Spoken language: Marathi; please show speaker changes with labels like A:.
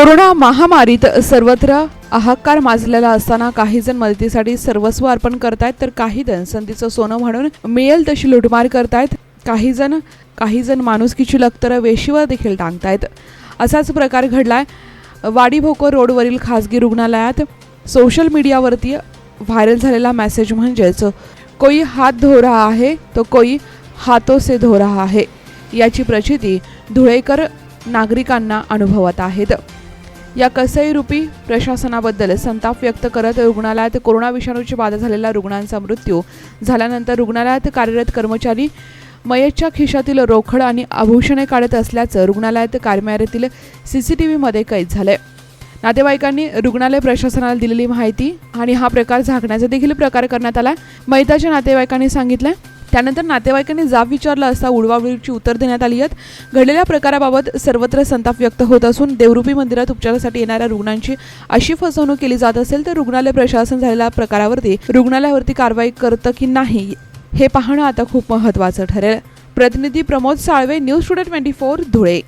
A: कोरोना महामारीत सर्वत्र हाहाकार माजलेला असताना काही जण मदतीसाठी सर्वस्व अर्पण करतायत, तर काही जण संधीचं सोनं म्हणून मिळेल तशी लुटमार करतायत. काही जण माणुसकीची लक्तर वेशीवर देखील टांगतायत. असाच प्रकार घडलाय वाडीभोकर रोडवरील खासगी रुग्णालयात. सोशल मीडियावरती व्हायरल झालेला मेसेज म्हणजेच कोई हात धो रहा है तो कोई हाथों से धो रहा है याची प्रचिती धुळेकर नागरिकांना अनुभवत आहेत. या कसईरूपी प्रशासनाबद्दल संताप व्यक्त करत रुग्णालयात कोरोना विषाणूची बाधा झालेल्या रुग्णांचा मृत्यू झाल्यानंतर रुग्णालयात कार्यरत कर्मचारी मयतच्या खिशातील रोकड आणि आभूषणे काढत असल्याचं रुग्णालयात कॅमेऱ्यातील CCTVमध्ये कैद झालंय. नातेवाईकांनी रुग्णालय प्रशासनाला दिलेली माहिती आणि हा प्रकार झाकण्याचा देखील प्रकार करण्यात आला, मयताच्या नातेवाईकांनी सांगितलं. त्यानंतर नातेवाईकांनी जाब विचारला असता उडवाउडवीची उत्तर देण्यात आली आहेत. घडलेल्या प्रकाराबाबत सर्वत्र संताप व्यक्त होत असून देवरूपी मंदिरात उपचारासाठी येणाऱ्या रुग्णांची अशी फसवणूक केली जात असेल तर रुग्णालय प्रशासन झालेल्या प्रकारावरती रुग्णालयावरती कारवाई करतं की नाही हे पाहणं आता खूप महत्त्वाचं ठरेल. प्रतिनिधी प्रमोद साळवे, न्यूज टुडे 24, धुळे.